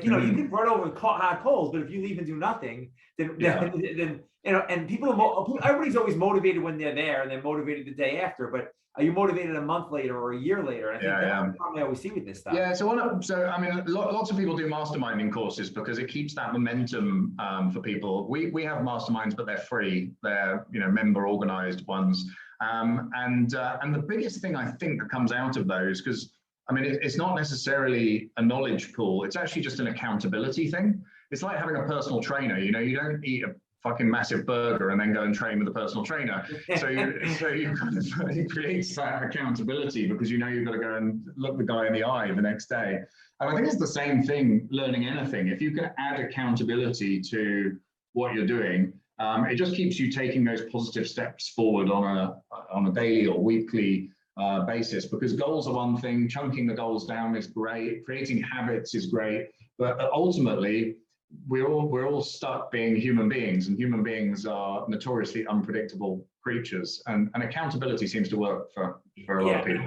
you know, you can run over hot coals, but if you leave and do nothing, then you know, and everybody's always motivated when they're there, and they're motivated the day after. But are you motivated a month later or a year later? And I think that's the problem I always see with this stuff. Yeah. So I mean, lots of people do masterminding courses because it keeps that momentum for people. We have masterminds, but they're free. They're, you know, member organized ones. And the biggest thing I think that comes out of those, because I mean, it's not necessarily a knowledge pool. It's actually just an accountability thing. It's like having a personal trainer. You know, you don't eat a fucking massive burger and then go and train with a personal trainer. So you kind of, it creates that accountability because you know you've got to go and look the guy in the eye the next day. And I think it's the same thing learning anything. If you can add accountability to what you're doing, it just keeps you taking those positive steps forward on a daily or weekly basis, because goals are one thing, chunking the goals down is great, creating habits is great, but ultimately we're all stuck being human beings, and human beings are notoriously unpredictable creatures, and accountability seems to work for a lot of people.